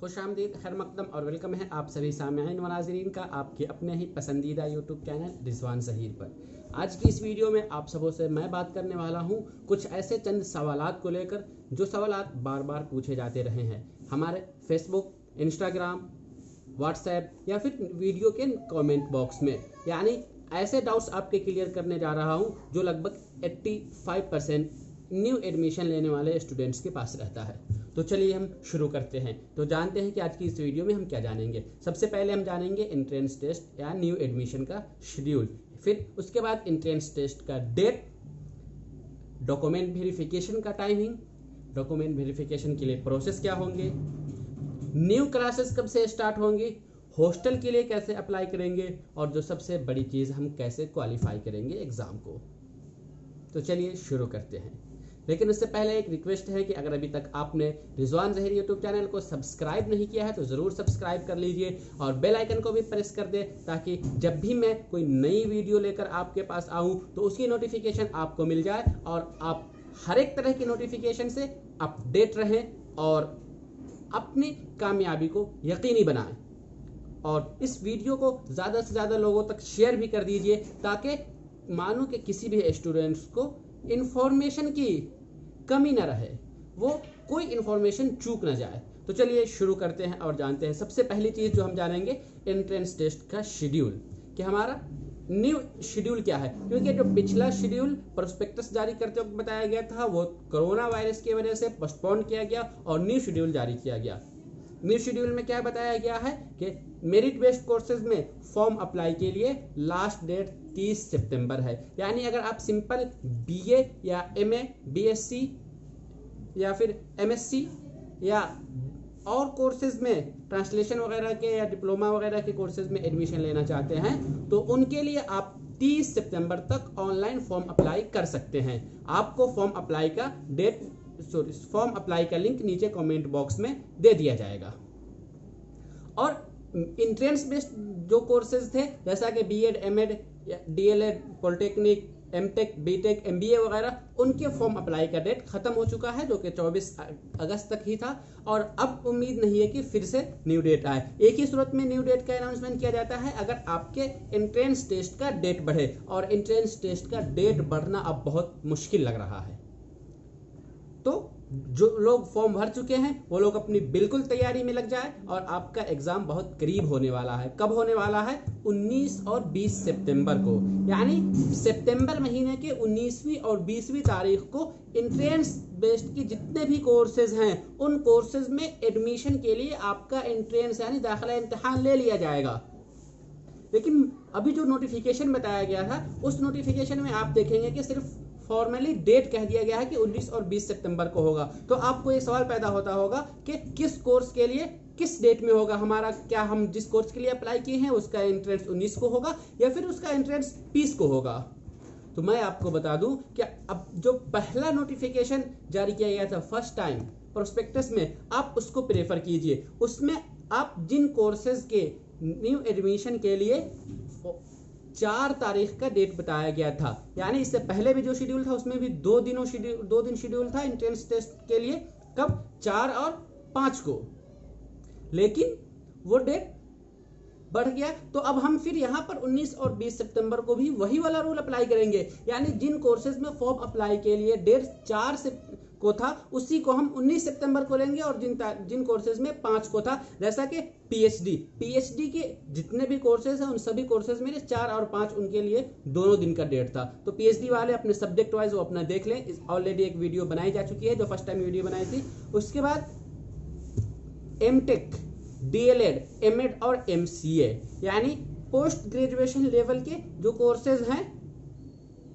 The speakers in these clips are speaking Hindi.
खुशामदीद, खैर मकदम और वेलकम है आप सभी सामीन व नाज़रीन का आपके अपने ही पसंदीदा यूट्यूब चैनल रिजवान ज़हीर पर। आज की इस वीडियो में आप सबों से मैं बात करने वाला हूं कुछ ऐसे चंद सवालात को लेकर जो सवालात बार बार पूछे जाते रहे हैं हमारे फेसबुक, इंस्टाग्राम, व्हाट्सएप या फिर वीडियो के कमेंट बॉक्स में। यानी ऐसे डाउट्स आपके क्लियर करने जा रहा हूं जो लगभग 85% न्यू एडमिशन लेने वाले स्टूडेंट्स के पास रहता है। तो चलिए हम शुरू करते हैं। तो जानते हैं कि आज की इस वीडियो में हम क्या जानेंगे। सबसे पहले हम जानेंगे एंट्रेंस टेस्ट या न्यू एडमिशन का शेड्यूल, फिर उसके बाद एंट्रेंस टेस्ट का डेट, डॉक्यूमेंट वेरिफिकेशन का टाइमिंग, डॉक्यूमेंट वेरिफिकेशन के लिए प्रोसेस क्या होंगे, न्यू क्लासेस कब से स्टार्ट होंगी, हॉस्टल के लिए कैसे अप्लाई करेंगे और जो सबसे बड़ी चीज़ हम कैसे क्वालिफाई करेंगे एग्ज़ाम को। तो चलिए शुरू करते हैं। लेकिन उससे पहले एक रिक्वेस्ट है कि अगर अभी तक आपने रिजवान ज़हीर यूट्यूब चैनल को सब्सक्राइब नहीं किया है तो ज़रूर सब्सक्राइब कर लीजिए और बेल आइकन को भी प्रेस कर दें ताकि जब भी मैं कोई नई वीडियो लेकर आपके पास आऊँ तो उसकी नोटिफिकेशन आपको मिल जाए और आप हर एक तरह की नोटिफिकेशन से अपडेट रहें और अपनी कामयाबी को यकीनी बनाएं। और इस वीडियो को ज़्यादा से ज़्यादा लोगों तक शेयर भी कर दीजिए ताकि मानो कि किसी भी स्टूडेंट्स को इंफॉर्मेशन की कमी न रहे, वो कोई इंफॉर्मेशन चूक न जाए। तो चलिए शुरू करते हैं और जानते हैं। सबसे पहली चीज़ जो हम जानेंगे एंट्रेंस टेस्ट का शेड्यूल, कि हमारा न्यू शेड्यूल क्या है। क्योंकि जो पिछला शेड्यूल प्रोस्पेक्टस जारी करते वक्त बताया गया था वो कोरोना वायरस की वजह से पोस्टपोन किया गया और न्यू शेड्यूल जारी किया गया। न्यू शेड्यूल में क्या बताया गया है कि मेरिट बेस्ड कोर्सेज में फॉर्म अप्लाई के लिए लास्ट डेट 30 सितंबर है। यानी अगर आप सिंपल बीए या एमए, बीएससी या फिर एमएससी या और कोर्सेज में ट्रांसलेशन वगैरह के या डिप्लोमा वगैरह के कोर्सेज में एडमिशन लेना चाहते हैं तो उनके लिए आप 30 सितंबर तक ऑनलाइन फॉर्म अप्लाई कर सकते हैं। आपको फॉर्म अप्लाई का लिंक नीचे कमेंट बॉक्स में दे दिया जाएगा। और एंट्रेंस बेस्ड जो कोर्सेज थे जैसा कि BEd, MEd, DElEd, polytechnic, MTech, BTech, MBA वगैरह, उनके फॉर्म अप्लाई का डेट खत्म हो चुका है जो कि 24 अगस्त तक ही था और अब उम्मीद नहीं है कि फिर से न्यू डेट आए। एक ही सूरत में न्यू डेट का अनाउंसमेंट किया जाता है अगर आपके एंट्रेंस टेस्ट का डेट बढ़े, और एंट्रेंस टेस्ट का डेट बढ़ना अब बहुत मुश्किल लग रहा है। तो जो लोग फॉर्म भर चुके हैं वो लोग अपनी बिल्कुल तैयारी में लग जाए और आपका एग्जाम बहुत करीब होने वाला है। कब होने वाला है? 19 और 20 सितंबर को। यानी सितंबर महीने के 19वीं और 20वीं तारीख को एंट्रेंस बेस्ड की जितने भी कोर्सेज हैं उन कोर्सेज में एडमिशन के लिए आपका एंट्रेंस यानी दाखिला इम्तिहान ले लिया जाएगा। लेकिन अभी जो नोटिफिकेशन बताया गया था उस नोटिफिकेशन में आप देखेंगे कि सिर्फ फॉर्मली डेट कह दिया गया है कि 19 और 20 सितंबर को होगा। तो आपको ये सवाल पैदा होता होगा कि किस कोर्स के लिए किस डेट में होगा हमारा, क्या हम जिस कोर्स के लिए अप्लाई किए हैं उसका एंट्रेंस 19 को होगा या फिर उसका एंट्रेंस 20 को होगा। तो मैं आपको बता दूं कि अब जो पहला नोटिफिकेशन जारी किया गया था फर्स्ट टाइम प्रोस्पेक्टस में, आप उसको प्रेफर कीजिए। उसमें आप जिन कोर्सेज के न्यू एडमिशन के लिए 4 तारीख का डेट बताया गया था, यानी इससे पहले भी जो शेड्यूल था उसमें भी 2 दिन शेड्यूल था एंट्रेंस टेस्ट के लिए, कब? 4 और 5 को। लेकिन वो डेट बढ़ गया तो अब हम फिर यहाँ पर 19 और 20 सितंबर को भी वही वाला रूल अप्लाई करेंगे। यानी जिन कोर्सेज में फॉर्म अप्लाई के लिए डेट 4 से को था उसी को हम 19 सितंबर को लेंगे और जिन कोर्सेज में 5 को था, जैसा कि पीएचडी के जितने भी कोर्सेज हैं उन सभी कोर्सेज में 4 और 5 उनके लिए दोनों दिन का डेट था। तो पीएचडी वाले अपने सब्जेक्ट वाइज वो अपना देख लें। ऑलरेडी एक वीडियो बनाई जा चुकी है जो फर्स्ट टाइम वीडियो बनाई थी। उसके बाद एमटेक, डीएलएड, एमएड और एमसीए यानी पोस्ट ग्रेजुएशन लेवल के जो कोर्सेज हैं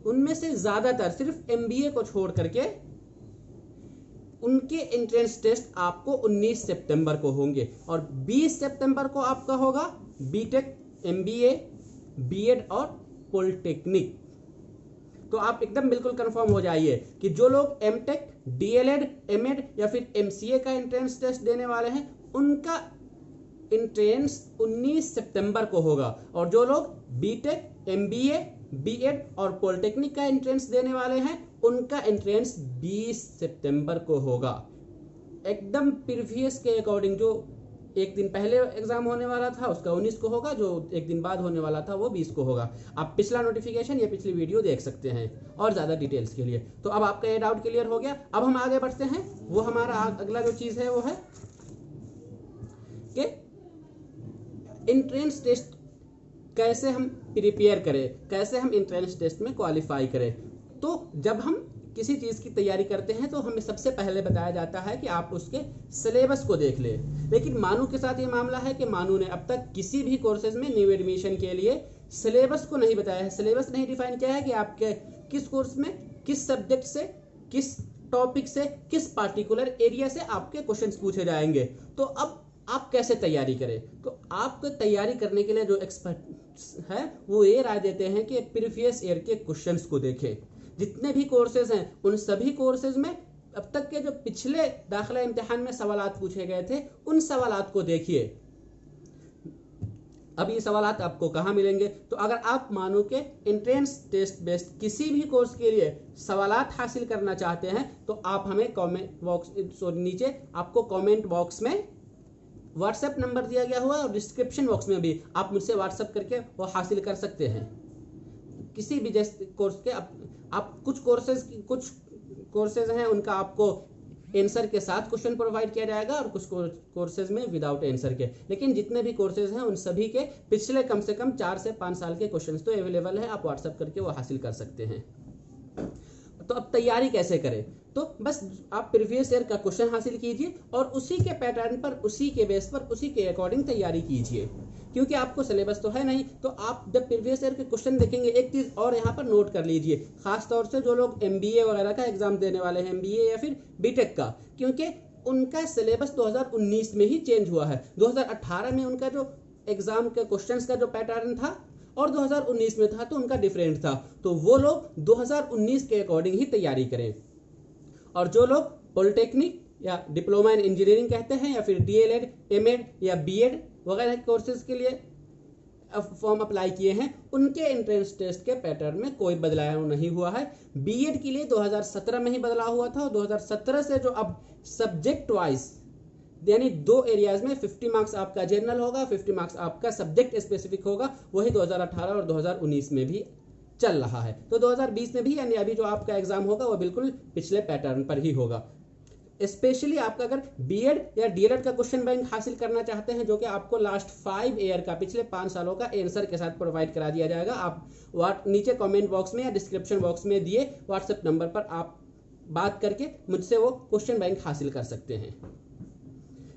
उनमें से ज्यादातर सिर्फ एमबीए को छोड़ करके उनके एंट्रेंस टेस्ट आपको 19 सितंबर को होंगे और 20 सितंबर को आपका होगा बीटेक, एमबीए, बीएड और पॉलिटेक्निक। तो आप एकदम बिल्कुल कंफर्म हो जाइए कि जो लोग एमटेक, डीएलएड, एमएड या फिर एमसीए का एंट्रेंस टेस्ट देने वाले हैं उनका एंट्रेंस 19 सितंबर को होगा और जो लोग बीटेक, एमबीए, बीएड और पॉलिटेक्निक का एंट्रेंस देने वाले हैं उनका एंट्रेंस 20 सितंबर को होगा। एकदम प्रीवियस के अकॉर्डिंग जो एक दिन पहले एग्जाम होने वाला था उसका 19 को होगा, जो एक दिन बाद होने वाला था वो 20 को होगा। आप पिछला नोटिफिकेशन या पिछली वीडियो देख सकते हैं और ज़्यादा डिटेल्स के लिए। तो अब आपका ये डाउट क्लियर हो गया। अब हम आगे बढ़ते हैं। वो हमारा अगला जो चीज़ है वो है कि एंट्रेंस टेस्ट कैसे हम प्रिपेयर करें, कैसे हम एंट्रेंस टेस्ट में क्वालिफाई करें। तो जब हम किसी चीज़ की तैयारी करते हैं तो हमें सबसे पहले बताया जाता है कि आप उसके सिलेबस को देख लें। लेकिन मानू के साथ ये मामला है कि मानू ने अब तक किसी भी कोर्सेज में न्यू एडमिशन के लिए सिलेबस को नहीं बताया है, सिलेबस नहीं डिफाइन किया है कि आपके किस कोर्स में किस सब्जेक्ट से, किस टॉपिक से, किस पार्टिकुलर एरिया से आपके क्वेश्चंस पूछे जाएंगे। तो अब आप कैसे तैयारी करें? तो आपको तैयारी करने के लिए जो एक्सपर्ट्स है वो ये राय देते हैं कि प्रीवियस ईयर के क्वेश्चंस को देखें। जितने भी कोर्सेज हैं उन सभी कोर्सेज में अब तक के जो पिछले दाखिला इम्तिहान में सवालात पूछे गए थे उन सवालात को देखिए। अब ये सवालात आपको कहाँ मिलेंगे? तो अगर आप मानो के एंट्रेंस टेस्ट बेस्ड किसी भी कोर्स के लिए सवालात हासिल करना चाहते हैं तो आप हमें कमेंट बॉक्स नीचे आपको कमेंट बॉक्स में व्हाट्सएप नंबर दिया गया हुआ है और डिस्क्रिप्शन बॉक्स में भी आप मुझसे व्हाट्सएप करके वो हासिल कर सकते हैं। किसी भी जैसे कोर्स के आप कुछ कोर्सेज हैं उनका आपको आंसर के साथ क्वेश्चन प्रोवाइड किया जाएगा और कुछ कोर्सेज में विदाउट आंसर के। लेकिन जितने भी कोर्सेज हैं उन सभी के पिछले कम से कम 4 से 5 साल के क्वेश्चंस तो अवेलेबल है, आप व्हाट्सएप करके वो हासिल कर सकते हैं। तो अब तैयारी कैसे करें? तो बस आप प्रीवियस ईयर का क्वेश्चन हासिल कीजिए और उसी के पैटर्न पर, उसी के बेस पर, उसी के अकॉर्डिंग तैयारी कीजिए। क्योंकि आपको सिलेबस तो है नहीं, तो आप जब प्रीवियस ईयर के क्वेश्चन देखेंगे, एक चीज़ और यहाँ पर नोट कर लीजिए, खास तौर से जो लोग MBA वगैरह का एग्जाम देने वाले हैं, MBA या फिर BTech का, क्योंकि उनका सिलेबस 2019 में ही चेंज हुआ है। 2018 में उनका जो एग्जाम के क्वेश्चंस का जो पैटर्न था और 2019 में था तो उनका डिफरेंट था। तो वो लोग 2019 के अकॉर्डिंग ही तैयारी करें। और जो लोग पॉलिटेक्निक या डिप्लोमा इन इंजीनियरिंग कहते हैं या फिर DLED, MAd या BEd वगैरह कोर्सेज के लिए फॉर्म अप्लाई किए हैं, उनके एंट्रेंस टेस्ट के पैटर्न में कोई बदलाव नहीं हुआ है। BEd के लिए 2017 में ही बदलाव हुआ था और 2017 से जो अब सब्जेक्ट वाइज यानी 2 एरियाज में 50 मार्क्स आपका जनरल होगा, 50 मार्क्स आपका सब्जेक्ट स्पेसिफिक होगा, वही 2018 और 2019 में भी चल रहा है। तो 2020 में भी यानी अभी जो आपका एग्जाम होगा वो बिल्कुल पिछले पैटर्न पर ही होगा। स्पेशली आपका अगर BEd या DLED का क्वेश्चन बैंक हासिल करना चाहते हैं, जो कि आपको लास्ट 5 ईयर का, पिछले 5 सालों का आंसर के साथ प्रोवाइड करा दिया जाएगा, आप नीचे कमेंट बॉक्स में या डिस्क्रिप्शन बॉक्स में दिए व्हाट्सएप नंबर पर आप बात करके मुझसे वो क्वेश्चन बैंक हासिल कर सकते हैं।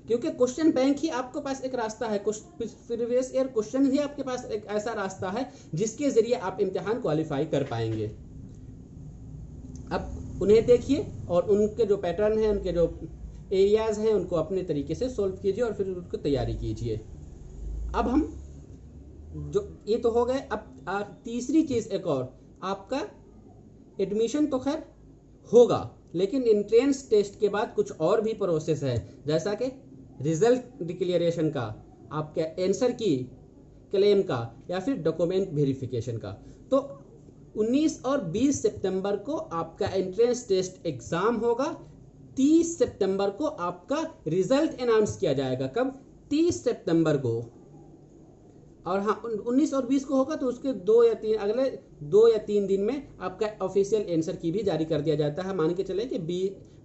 क्योंकि क्वेश्चन बैंक ही आपके पास एक रास्ता है, प्रीवियस ईयर क्वेश्चन ही आपके पास एक ऐसा रास्ता है जिसके जरिए आप इम्तिहान क्वालिफाई कर पाएंगे। अब उन्हें देखिए और उनके जो पैटर्न हैं, उनके जो एरियाज हैं, उनको अपने तरीके से सोल्व कीजिए और फिर उसको तैयारी कीजिए। अब हम जो ये तो हो गए, अब तीसरी चीज़ एक और, आपका एडमिशन तो खैर होगा, लेकिन एंट्रेंस टेस्ट के बाद कुछ और भी प्रोसेस है, जैसा कि रिजल्ट डिक्लेरेशन का, आपके आंसर की क्लेम का या फिर डॉक्यूमेंट वेरिफिकेशन का। तो 19 और 20 सितंबर को आपका एंट्रेंस टेस्ट एग्जाम होगा। 30 सितंबर को आपका रिजल्ट अनाउंस किया जाएगा। कब? 30 सितंबर को। और हाँ, 19 और 20 को होगा तो उसके अगले 2 या 3 दिन में आपका ऑफिशियल आंसर की भी जारी कर दिया जाता है। मान के चले कि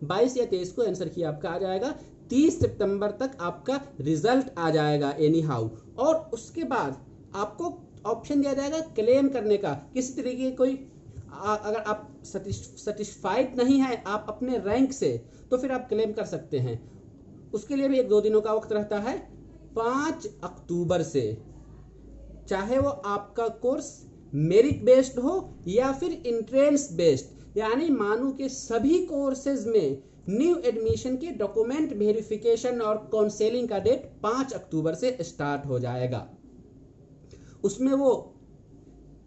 22 या 23 को आंसर की आपका आ जाएगा। 30 सितंबर तक आपका रिजल्ट आ जाएगा एनी हाउ। और उसके बाद आपको ऑप्शन दिया जाएगा क्लेम करने का। किसी तरीके कोई अगर आप सेटिस्फाइड नहीं है आप अपने रैंक से, तो फिर आप क्लेम कर सकते हैं। उसके लिए भी 1-2 दिनों का वक्त रहता है। 5 अक्टूबर से, चाहे वो आपका कोर्स मेरिट बेस्ड हो या फिर एंट्रेंस बेस्ड, यानी मानो कि सभी कोर्सेज में न्यू एडमिशन के डॉक्यूमेंट वेरिफिकेशन और काउंसलिंग का डेट 5 अक्टूबर से स्टार्ट हो जाएगा। उसमें वो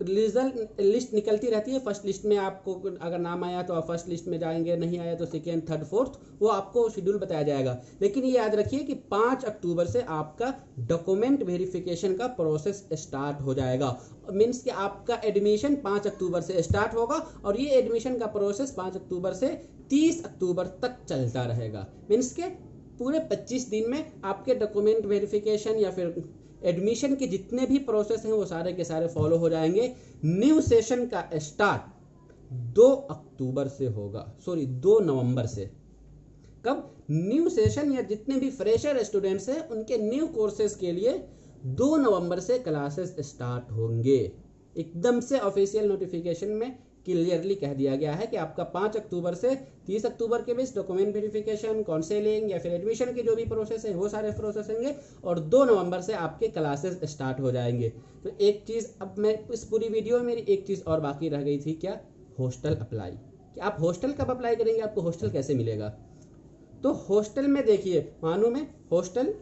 रिजल्ट लिस्ट निकलती रहती है। फर्स्ट लिस्ट में आपको अगर नाम आया तो आप फर्स्ट लिस्ट में जाएंगे, नहीं आया तो सेकेंड, थर्ड, फोर्थ, वो आपको शेड्यूल बताया जाएगा। लेकिन ये याद रखिए कि 5 अक्टूबर से आपका डॉक्यूमेंट वेरिफिकेशन का प्रोसेस स्टार्ट हो जाएगा। मीन्स कि आपका एडमिशन 5 अक्टूबर से स्टार्ट होगा और ये एडमिशन का प्रोसेस 5 अक्टूबर से 30 अक्टूबर तक चलता रहेगा। मीन्स के पूरे 25 दिन में आपके डॉक्यूमेंट वेरिफिकेशन या फिर एडमिशन के जितने भी प्रोसेस हैं वो सारे के सारे फॉलो हो जाएंगे। न्यू सेशन का स्टार्ट 2 नवंबर से। कब? न्यू सेशन या जितने भी फ्रेशर स्टूडेंट्स हैं उनके न्यू कोर्सेज के लिए 2 नवंबर से क्लासेस स्टार्ट होंगे। एकदम से ऑफिशियल नोटिफिकेशन में क्लियरली कह दिया गया है कि आपका 5 अक्टूबर से 30 अक्टूबर के बीच डॉक्यूमेंट वेरिफिकेशन, काउंसलिंग या फिर एडमिशन के जो भी प्रोसेस है वो सारे प्रोसेस होंगे और 2 नवंबर से आपके क्लासेस स्टार्ट हो जाएंगे। तो एक चीज़, अब मैं इस पूरी वीडियो में मेरी एक चीज़ और बाकी रह गई थी, क्या? Hostel apply. कि आप हॉस्टल कब अप्लाई करेंगे, आपको हॉस्टल कैसे मिलेगा? तो हॉस्टल में देखिए, मानो में हॉस्टल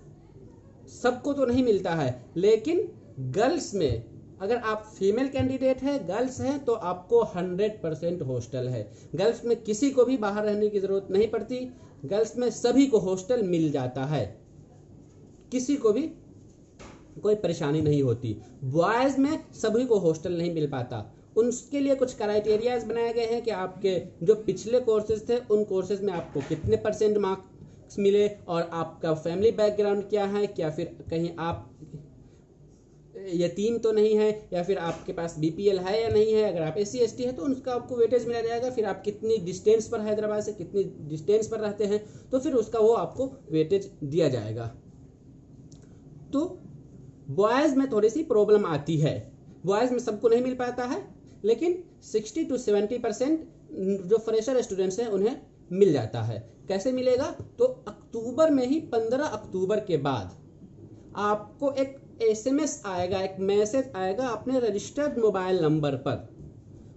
सबको तो नहीं मिलता है, लेकिन गर्ल्स में अगर आप फीमेल कैंडिडेट है, गर्ल्स हैं, तो आपको 100% हॉस्टल है। गर्ल्स में किसी को भी बाहर रहने की ज़रूरत नहीं पड़ती, गर्ल्स में सभी को हॉस्टल मिल जाता है, किसी को भी कोई परेशानी नहीं होती। बॉयज़ में सभी को हॉस्टल नहीं मिल पाता, उनके लिए कुछ क्राइटेरियाज बनाए गए हैं कि आपके जो पिछले कोर्सेज थे उन कोर्सेज में आपको कितने % मार्क्स मिले और आपका फैमिली बैकग्राउंड क्या है, क्या फिर कहीं आप यतीम तो नहीं है, या फिर आपके पास BPL है या नहीं है। अगर आप SC ST है तो उसका आपको वेटेज मिला जाएगा। फिर आप कितनी डिस्टेंस पर हैदराबाद से कितनी डिस्टेंस पर रहते हैं तो फिर उसका वो आपको वेटेज दिया जाएगा। तो बॉयज़ में थोड़ी सी प्रॉब्लम आती है, बॉयज़ में सबको नहीं मिल पाता है, लेकिन 60 to 70% जो फ्रेशर स्टूडेंट्स हैं उन्हें मिल जाता है। कैसे मिलेगा? तो अक्टूबर में ही 15 अक्टूबर के बाद आपको एक SMS आएगा, एक मैसेज आएगा अपने रजिस्टर्ड मोबाइल नंबर पर,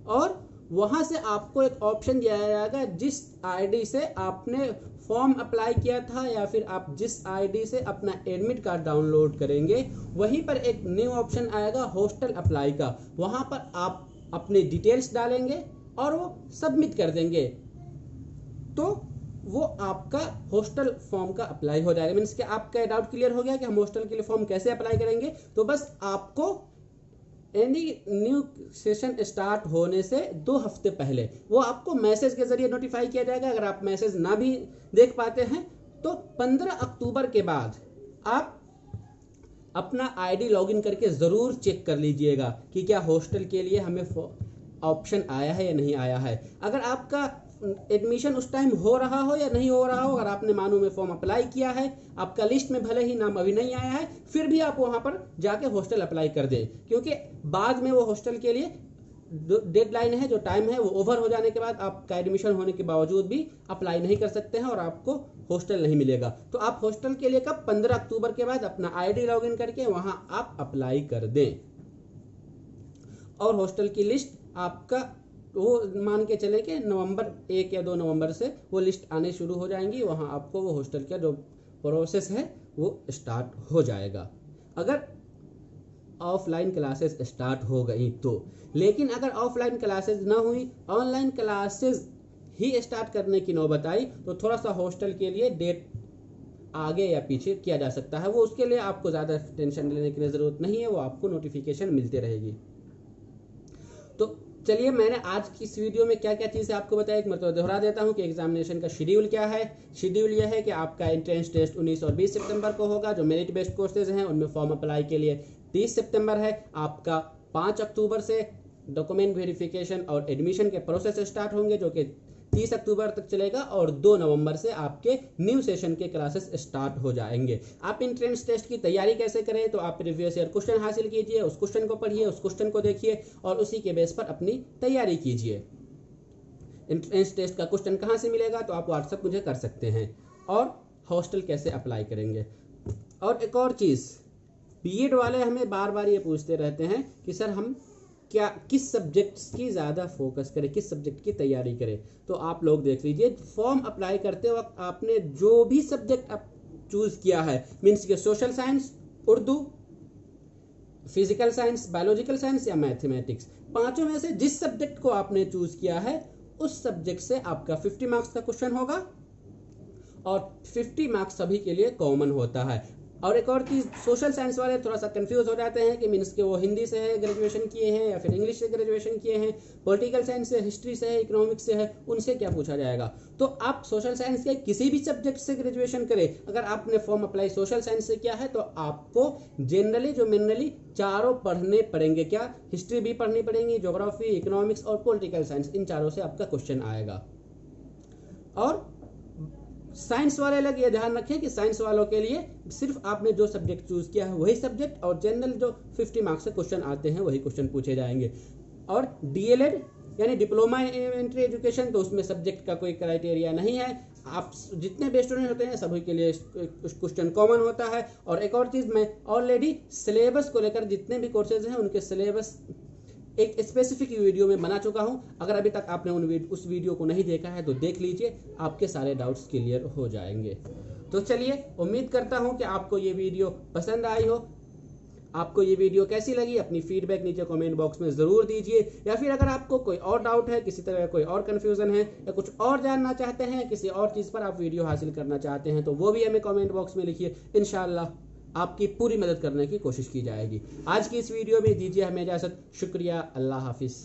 और वहाँ से आपको एक ऑप्शन दिया जाएगा जिस ID से आपने फॉर्म अप्लाई किया था या फिर आप जिस ID से अपना एडमिट कार्ड डाउनलोड करेंगे, वहीं पर एक न्यू ऑप्शन आएगा हॉस्टल अप्लाई का। वहाँ पर आप अपने डिटेल्स डालेंगे और वो सबमिट कर देंगे, तो वो आपका हॉस्टल फॉर्म का अप्लाई हो जाएगा। मीन्स कि आपका डाउट क्लियर हो गया कि हम हॉस्टल के लिए फॉर्म कैसे अप्लाई करेंगे। तो बस आपको एनी न्यू सेशन स्टार्ट होने से 2 हफ्ते पहले वो आपको मैसेज के जरिए नोटिफाई किया जाएगा। अगर आप मैसेज ना भी देख पाते हैं तो 15 अक्टूबर के बाद आप अपना ID लॉगिन करके ज़रूर चेक कर लीजिएगा कि क्या हॉस्टल के लिए हमें ऑप्शन आया है या नहीं आया है। अगर आपका एडमिशन उस टाइम हो रहा हो या नहीं हो रहा हो, अगर आपने मानो में फॉर्म अप्लाई किया है, आपका लिस्ट में भले ही नाम अभी नहीं आया है, फिर भी आप वहां पर जाके हॉस्टल अप्लाई कर दें, क्योंकि बाद में वो हॉस्टल के लिए डेडलाइन है, जो टाइम है वो ओवर हो जाने के बाद आपका एडमिशन होने के बावजूद भी अप्लाई नहीं कर सकते हैं और आपको हॉस्टल नहीं मिलेगा। तो आप हॉस्टल के लिए कब? 15 अक्टूबर के बाद अपना ID लॉगिन करके वहां आप अप्लाई कर दें, और हॉस्टल की लिस्ट आपका वो मान के चले कि नवंबर 1 या 2 नवंबर से वो लिस्ट आने शुरू हो जाएंगी। वहाँ आपको वो हॉस्टल का जो प्रोसेस है वो स्टार्ट हो जाएगा, अगर ऑफलाइन क्लासेस स्टार्ट हो गई तो। लेकिन अगर ऑफलाइन क्लासेस ना हुई, ऑनलाइन क्लासेस ही स्टार्ट करने की नौबत आई, तो थोड़ा सा हॉस्टल के लिए डेट आगे या पीछे किया जा सकता है। वो उसके लिए आपको ज़्यादा टेंशन लेने की ज़रूरत नहीं है, वो आपको नोटिफिकेशन मिलते रहेगी। तो चलिए, मैंने आज की इस वीडियो में क्या क्या चीज़ें आपको बताया, एक मतलब दोहरा देता हूं कि एग्जामिनेशन का शेड्यूल क्या है। शेड्यूल यह है कि आपका एंट्रेंस टेस्ट 19 और 20 सितंबर को होगा। जो मेरिट बेस्ड कोर्सेज हैं उनमें फॉर्म अप्लाई के लिए 30 सितंबर है। आपका 5 अक्टूबर से डॉक्यूमेंट वेरिफिकेशन और एडमिशन के प्रोसेस स्टार्ट होंगे, जो कि 30 अक्टूबर तक चलेगा, और 2 नवंबर से आपके न्यू सेशन के क्लासेस स्टार्ट हो जाएंगे। आप एंट्रेंस टेस्ट की तैयारी कैसे करें? तो आप प्रीवियस ईयर क्वेश्चन हासिल कीजिए, उस क्वेश्चन को पढ़िए, उस क्वेश्चन को देखिए और उसी के बेस पर अपनी तैयारी कीजिए। एंट्रेंस टेस्ट का क्वेश्चन कहाँ से मिलेगा? तो आप व्हाट्सएप मुझे कर सकते हैं। और हॉस्टल कैसे अप्लाई करेंगे? और एक और चीज़, BEd वाले हमें बार बार ये पूछते रहते हैं कि सर हम किस सब्जेक्ट्स की ज़्यादा फोकस करें, किस सब्जेक्ट की तैयारी करें। तो आप लोग देख लीजिए, फॉर्म अप्लाई करते वक्त आपने जो भी सब्जेक्ट आप चूज़ किया है, मीन्स के social science, Urdu, physical science, biological science या मैथमेटिक्स, पांचों में से जिस सब्जेक्ट को आपने चूज़ किया है उस सब्जेक्ट से आपका 50 मार्क्स का क्वेश्चन होगा, और 50 मार्क्स सभी के लिए कॉमन होता है। और एक और चीज़, सोशल साइंस वाले थोड़ा सा कंफ्यूज हो जाते हैं कि मीन्स के वो हिंदी से है ग्रेजुएशन किए हैं या फिर इंग्लिश से ग्रेजुएशन किए हैं, पॉलिटिकल साइंस से, हिस्ट्री से है, इकोनॉमिक्स से है, उनसे क्या पूछा जाएगा। तो आप सोशल साइंस के किसी भी सब्जेक्ट से ग्रेजुएशन करें, अगर आपने फॉर्म अप्लाई सोशल साइंस से किया है तो आपको जनरली चारों पढ़ने पड़ेंगे। क्या? हिस्ट्री भी पढ़नी पड़ेंगी, ज्योग्राफी, इकोनॉमिक्स और पॉलिटिकल साइंस, इन चारों से आपका क्वेश्चन आएगा। और साइंस वाले लोग ये ध्यान रखें कि साइंस वालों के लिए सिर्फ आपने जो सब्जेक्ट चूज किया है वही सब्जेक्ट, और जनरल जो 50 मार्क्स से क्वेश्चन आते हैं वही क्वेश्चन पूछे जाएंगे। और डीएलएड यानी डिप्लोमा इन एलिमेंट्री एजुकेशन, तो उसमें सब्जेक्ट का कोई क्राइटेरिया नहीं है। आप जितने भी स्टूडेंट होते हैं सभी के लिए क्वेश्चन कॉमन होता है। और एक और चीज़, मैं ऑलरेडी सिलेबस को लेकर जितने भी कोर्सेज हैं उनके सिलेबस एक स्पेसिफिक वीडियो में बना चुका हूं। अगर अभी तक आपने उस वीडियो को नहीं देखा है तो देख लीजिए, आपके सारे डाउट्स क्लियर हो जाएंगे। तो चलिए, उम्मीद करता हूं कि आपको ये वीडियो पसंद आई हो। आपको ये वीडियो कैसी लगी अपनी फीडबैक नीचे कमेंट बॉक्स में ज़रूर दीजिए, या फिर अगर आपको कोई और डाउट है, किसी तरह का कोई और कन्फ्यूज़न है या कुछ और जानना चाहते हैं, किसी और चीज़ पर आप वीडियो हासिल करना चाहते हैं तो वो भी हमें कमेंट बॉक्स में लिखिए। इंशाल्लाह आपकी पूरी मदद करने की कोशिश की जाएगी। आज की इस वीडियो में दीजिए हमें इजाज़त। शुक्रिया। अल्लाह हाफिज़।